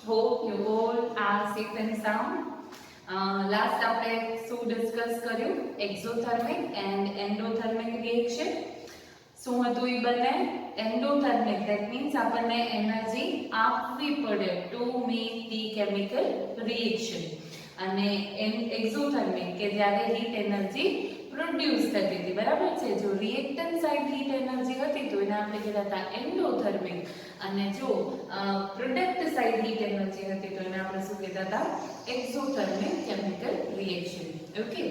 Hope you all are safe and sound. Last આપણે શું discuss કર્યું? Exothermic and endothermic reaction. શું હતું એ બંને? એન્ડોથર્મિક, ધેટ મીન્સ આપણને એનર્જી આપવી પડે to make the chemical reaction. અને એક્ઝોથર્મિક કે જ્યારે હીટ એનર્જી પ્રોડ્યુસ થતી હતી, બરાબર છે. જો રિએક્ટન્ટ સાઇડ હીટ એનર્જી હતી તો એને આપણે કહેતા હતા એન્ડોથર્મિક, અને જો પ્રોડક્ટ સાઇડ હીટ એનર્જી હતી તો એને આપણે શું કહેતા હતા? Exothermic chemical reaction. ઓકે,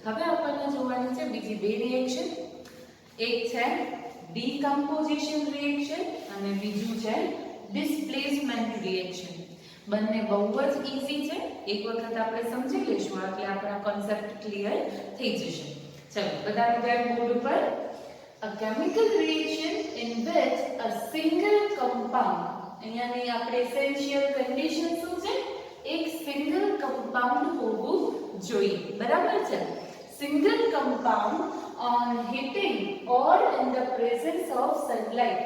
હવે આપણને જોવાની છે બીજી બે રિએક્શન. એક છે ડીકમ્પોઝિશન રિએક્શન અને બીજું છે ડિસ્પ્લેસમેન્ટ રિએક્શન. બંને બહુ જ ઈઝી છે. એક વખત આપણે સમજી લઈશું એટલે આપણા કોન્સેપ્ટ ક્લિયર થઈ જશે. ચલો, બધા ધ્યાન બોર્ડ ઉપર. A chemical reaction in which a single compound, અહીંયાની આપણે એસેન્શિયલ કન્ડિશન શું છે? એક સિંગલ કમ્પાઉન્ડ હોવું જોઈએ, બરાબર છે. Single compound on heating or in the presence of sunlight.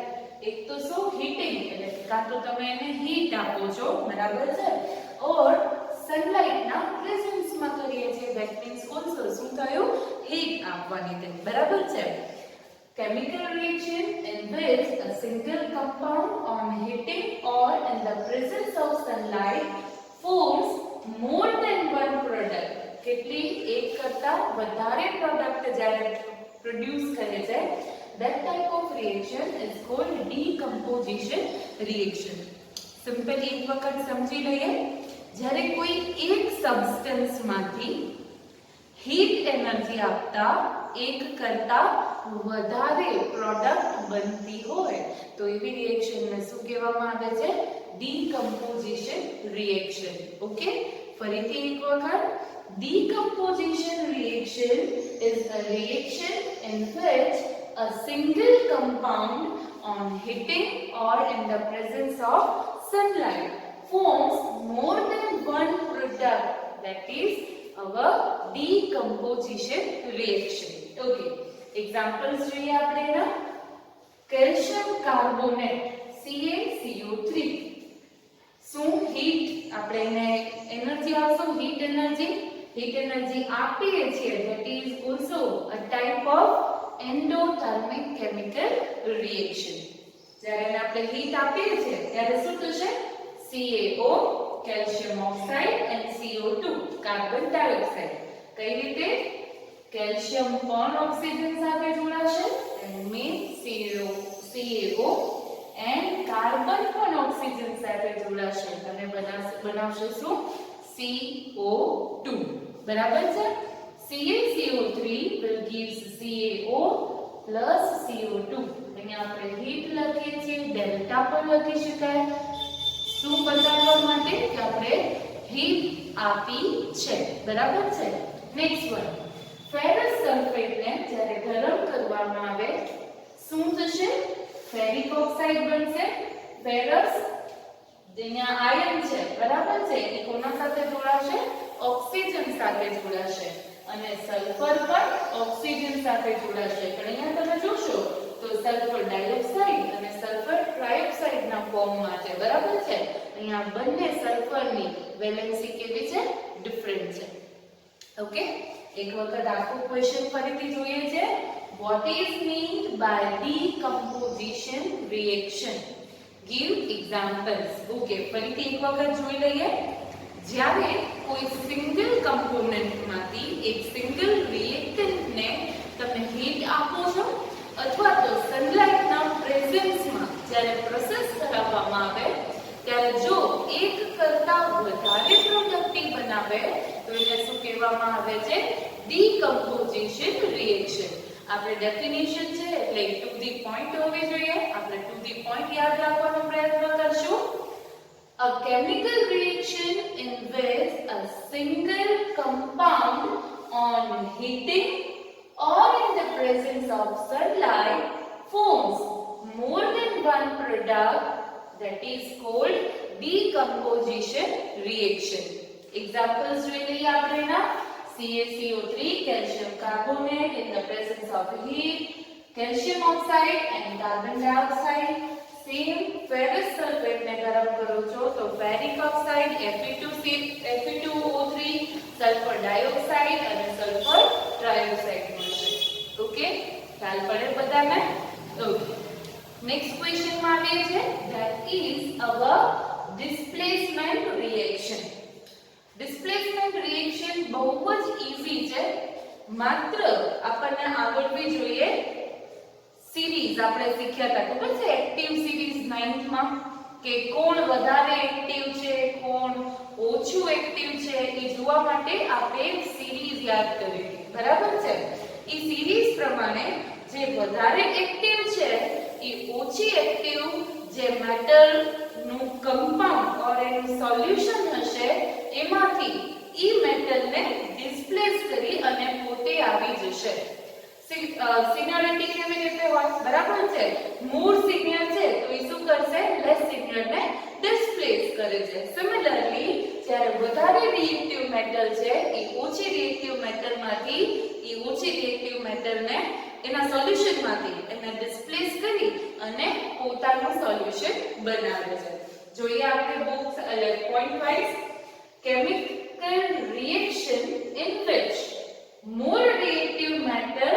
એક તો શું? હીટિંગ, એટલે કાં તો તમે એને હીટ આપો છો, બરાબર છે, ઓર સનલાઇટ ના પ્રેઝન્સ માં કરીએ છીએ, ધેટ મીન્સ ઓલસો શું થયું? હીટ આપવાની છે, બરાબર છે. Chemical reaction in which a single compound on heating or in the presence of sunlight forms more than one product. કેટલી? એક કરતા વધારે પ્રોડક્ટ જ્યારે પ્રોડ્યુસ કરે છે, that type of reaction is called decomposition reaction. Simply એક વખત સમજી લઈએ. જ્યારે કોઈ એક સબસ્ટન્સ માંથી હીટ એનર્જી આપતા એક કરતા વધારે પ્રોડક્ટ બનતી હોય તો એવી રિએક્શનને શું કહેવામાં આવે છે? Decomposition reaction. ઓકે, ફરીથી એક વખત. Decomposition reaction is a reaction in which a single compound on heating or in the presence of sunlight forms more than one product, that is our decomposition reaction. Okay, examples જોઈએ આપણે એના. Calcium carbonate CaCO3. શું? Heat, આપણે એને energy આપશું, heat energy આપીએ છીએ, that is also a type of endothermic chemical reaction. જ્યારે એને આપણે હીટ આપીએ છીએ ત્યારે શું થશે? CaO, calcium oxide, and CO2, carbon dioxide. કઈ રીતે? કેલ્શિયમ પણ ઓક્સિજન સાથે જોડાશે, and means CaO, and carbon પણ ઓક્સિજન સાથે જોડાશે અને બનાવશે શું? CO2, બરાબર છે. CaCO3 will gives CaO plus CO2. અહીંયા આપણે હીટ લખીએ છીએ, ડેલ્ટા પણ લખી શકાય. શું બતાવવા માટે? કે આપણે હીટ આપી છે, બરાબર છે. નેક્સ્ટ વન, ફેરસ સલ્ફેટને જ્યારે ગરમ કરવામાં આવે શું થશે? ફેરિક ઓક્સાઇડ બનશે. ફેરસ અહીંયા આયન છે, બરાબર છે, એ કોના સાથે જોડાશે? ઓક્સિજન સાથે જોડાશે. અને સલ્ફર પણ ઓક્સિજન સાથે જોડાશે. પણ અહીંયા તમે જોશો તો સલ્ફર ડાયોક્સાઇડ અને સલ્ફર ટ્રાયોક્સાઇડ ના ફોર્મમાં છે, બરાબર છે. અહીંયા બંને સલ્ફરની વેલેન્સી કેવી છે? ડિફરન્ટ છે. ઓકે, એક વખત આખો ક્વેશ્ચન ફરીથી જોઈએ છે. What is meant by decomposition reaction? Give examples. Okay, ફરીથી એક વખત જોઈ લઈએ. જ્યારે કોઈ સિંગલ કમ્પોનન્ટમાંથી એક સિંગલ રિએક્ટન્ટને તમે હીટ આપો છો અથવા તો સનલાઇટના પ્રેઝન્સમાં જ્યારે પ્રોસેસ કરાવવામાં આવે ત્યારે જો એક કરતા વધારે પ્રોડક્ટ બનાવે તો એને શું કહેવામાં આવે છે? Decomposition reaction. આપણે ડેફિનેશન છે એટલે ટુ ધી પોઈન્ટ હોવી જોઈએ. આપણે ટુ ધી પોઈન્ટ યાદ રાખવાનો પ્રયત્ન કરશું. A chemical reaction in which a single compound on heating or in the presence of sunlight forms more than one product, that is called decomposition reaction. Examples જોઈ લઈએ આપણે એના. CaCO3, calcium carbonate in the presence of heat, calcium oxide and carbon dioxide, same ferrous સલ્ફેટને ગરમ કરો છો તો ferric oxide Fe2O3 sulphur dioxide અને સલ્ફર ટ્રાયોક્સાઇડ મળશે. ઓકે, ખ્યાલ પડે બધાને? ઓકે, નેક્સ્ટ ક્વેશ્ચન માં આવીએ છે. That is our displacement reaction. Displacement reaction બહુ જ ઈઝી છે. માત્ર આપણને આવડવી જોઈએ સિરીઝ. આપણે શીખ્યા હતા, ખબર છે, એક્ટિવ સિરીઝ 9th માં, કે કોણ વધારે એક્ટિવ છે, કોણ ઓછું એક્ટિવ છે, એ જોવા માટે આપણે એક સિરીઝ યાદ કરી હતી. બરાબર છે? એ સિરીઝ પ્રમાણે જે વધારે એક્ટિવ છે એ ઓછી એક્ટિવ જે મેટલ નું કમ્પાઉન્ડ ઓર એનું સોલ્યુશન હશે એમાંથી ઈ મેટલને ડિસ્પ્લેસ કરી અને પોતે આવી જશે. સિનિયરિટી કેવી રીતે હોય? બરાબર છે, મોર સિનિયર છે તો એ શું કરશે? લેસ સિનિયરને ડિસ્પ્લેસ કરે છે. સિમિલરલી જ્યારે વધારે રિએક્ટિવ મેટલ છે એ ઓછી રિએક્ટિવ મેટલમાંથી એ ઓછી રિએક્ટિવ મેટલને એના સોલ્યુશનમાંથી એને ડિસ્પ્લેસ કરી અને પોતાનું સોલ્યુશન બનાવે છે. જોઈએ આપણે બુક્સ એટલે point wise. chemical reaction in which more reactive metal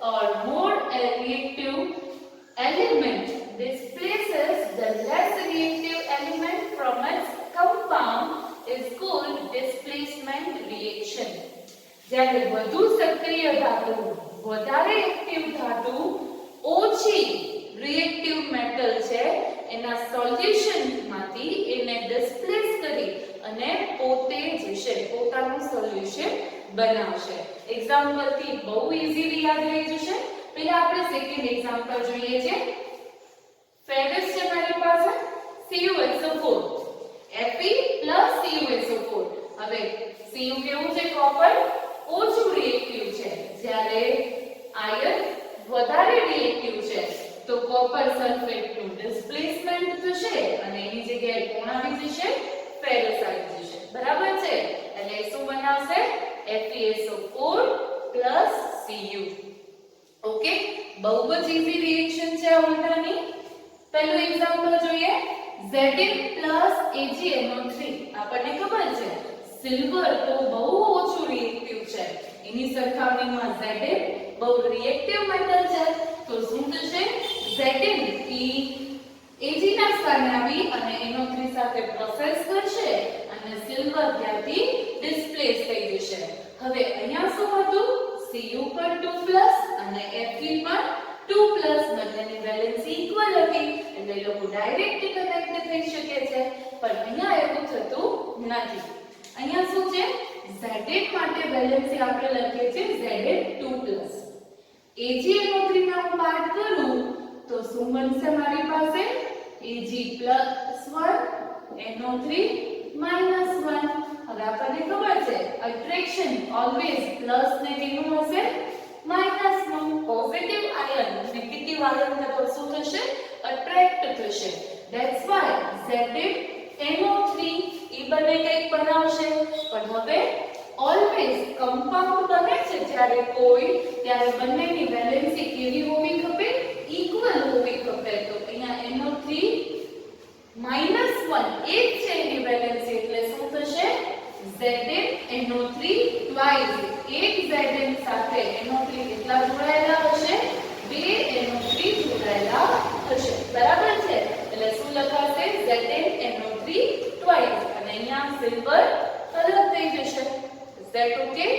or more reactive element displaces the less reactive element from its compound is called displacement reaction. જ્યારે વધુ સક્રિય ધાતુ, વધારે એક્ટિવ ધાતુ ઓછી રિએક્ટિવ મેટલ છે એના સોલ્યુશનમાંથી એને ડિસ્પ્લેસ કરી અને પોતે જશે, પોતાનું સોલ્યુશન બનાવશે. એક્ઝામ્પલ થી બહુ ઈઝીલી યાદ રહી જશે. પહેલા આપણે સેકન્ડ એક્ઝામ્પલ જોઈએ છે. ફેરસ છે મારી પાસે, CuSO4 Fe CuSO4. હવે Cu કેવું છે? કોપર ઓછું રિએક્ટિવ છે, જ્યારે આયર્ન વધારે રિએક્ટિવ છે તો કોપર સલ્ફેટનું ડિસ્પ્લેસમેન્ટ થશે અને એની જગ્યાએ કોણ આવી જશે? ફેરસ આવી જશે. બરાબર છે? એટલે શું બનાવશે? FeSO4 Cu. ઓકે, બહુ જ ઈઝી રિએક્શન છે ઉલટાની. પહેલું એક્ઝામ્પલ જોઈએ. Zn AgNO3. આપણને ખબર છે સિલ્વર તો બહુ ઓછું રિએક્ટિવ છે, એની સરખામણીમાં Zn બહુ રિએક્ટિવ મેટલ છે. તો શું થશે? Zn Ag ના સ્થાને આવી અને NO3 સાથે પ્રોસેસ કરશે અને સિલ્વર ત્યાંથી ડિસ્પ્લેસ થઈ જશે. હવે અહીંયા શું હતું? Cu પર 2+ અને Fe પર 2+, બંનેની વેલેન્સી ઇક્વલ હતી એટલે એ લોકો ડાયરેક્ટ કનેક્ટ થઈ શકે છે. પણ અહીંયા એવું થતું નથી. અહીંયા શું છે? Zn માટે વેલેન્સી આપણે લખીએ છીએ Zn2+. AgNO3 ના હું બાદ કરું તો શું બનશે મારી પાસે? Ag+1 NO3 -1. હવે આપણને ખબર છે અટ્રેક્શન ઓલવેઝ પ્લસ ને કેનું હશે? માઈનસ નું. પોઝિટિવ આયન નેગેટિવ આયન તરફ શું થશે? અટ્રેક્ટ થશે. ધેટ્સ વાય ZnNO3 એ બંને કંઈક બનાવશે. પણ હવે ઓલવેઝ કમ્પાઉન્ડ બને છે જ્યારે કોઈ, ત્યારે બંનેની વેલેન્સી કેવી હોવી ખપે? ઇક્વલ હોવી ખપે. તો અહીંયા NO3 -1 એક છે એની વેલેન્સી એટલે શું થશે? ZnNO3 twice. એક Zn સાથે NO3 કેટલા જોડાયેલા હશે? 2 NO3 જોડાયેલા હશે. બરાબર છે? એટલે શું લખાશે? ZnNO3 twice. અને અહીંયા સિલ્વર અલગ થઈ જશે. Is that okay?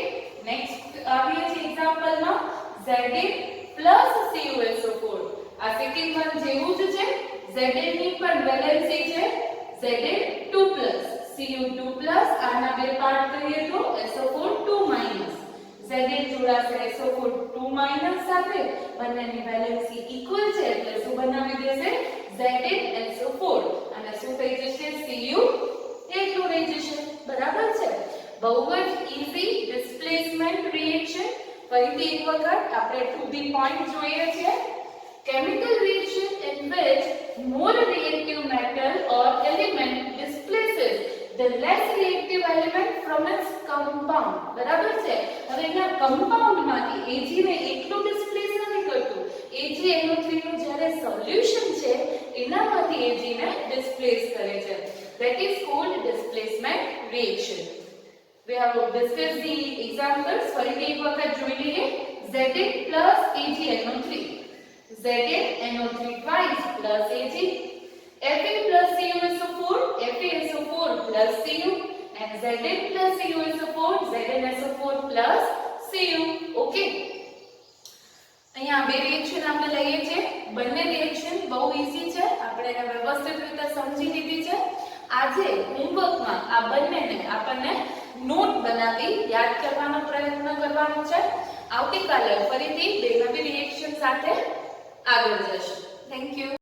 Next આવીએ છીએ એક્ઝામ્પલમાં. Zn CuSO4. આ સેકન્ડ વન જેવું જ છે. Zn ની પણ વેલેન્સી છે Zn2+, Cu2+. આના બે પાર્ટ કરીએ તો SO4 2-. Zn જોડાશે SO4 2- સાથે, બંનેની વેલેન્સી ઇક્વલ છે એટલે શું બનાવી દેશે? ZnSO4. અને શું થઈ જશે? Cu એકલું રહી જશે. બરાબર છે? બહુ જ ઈઝી ડિસ્પ્લેસમેન્ટ રિએક્શન. ફરીથી એક વખત આપણે ટુ ધી પોઈન્ટ જોઈએ છે. chemical reaction in which more reactive metal or element displaces the less reactive element from its compound. બરાબર છે? હવે એના કમ્પાઉન્ડ માંથી Ag ને એટલું ડિસ્પ્લેસ નથી કરતું. AgNO3 નું જ્યારે સોલ્યુશન છે એનામાંથી Ag ને ડિસ્પ્લેસ કરે છે. That is called displacement reaction. We have discussed the examples. ફરીથી એક વખત જોઈ લઈએ. Zn plus AgNO3. ZnNO3 twice plus Ag. Fa plus CuSO4, FeSO4 plus Cu, and Zn plus CuSO4, ZnSO4 plus Cu. Okay. અહીંયા બે reaction આપણે લઈએ છીએ. બંને રિએક્શન બહુ ઈઝી છે, આપણે એને વ્યવસ્થિત રીતે સમજી લીધી છે. આજે હોમવર્કમાં આ બંનેને આપણને નોટ બનાવી યાદ કરવાનો પ્રયત્ન કરવાનો છે. આવતીકાલે ફરીથી બે નવી રિએક્શન સાથે આગળ જશું. Thank you.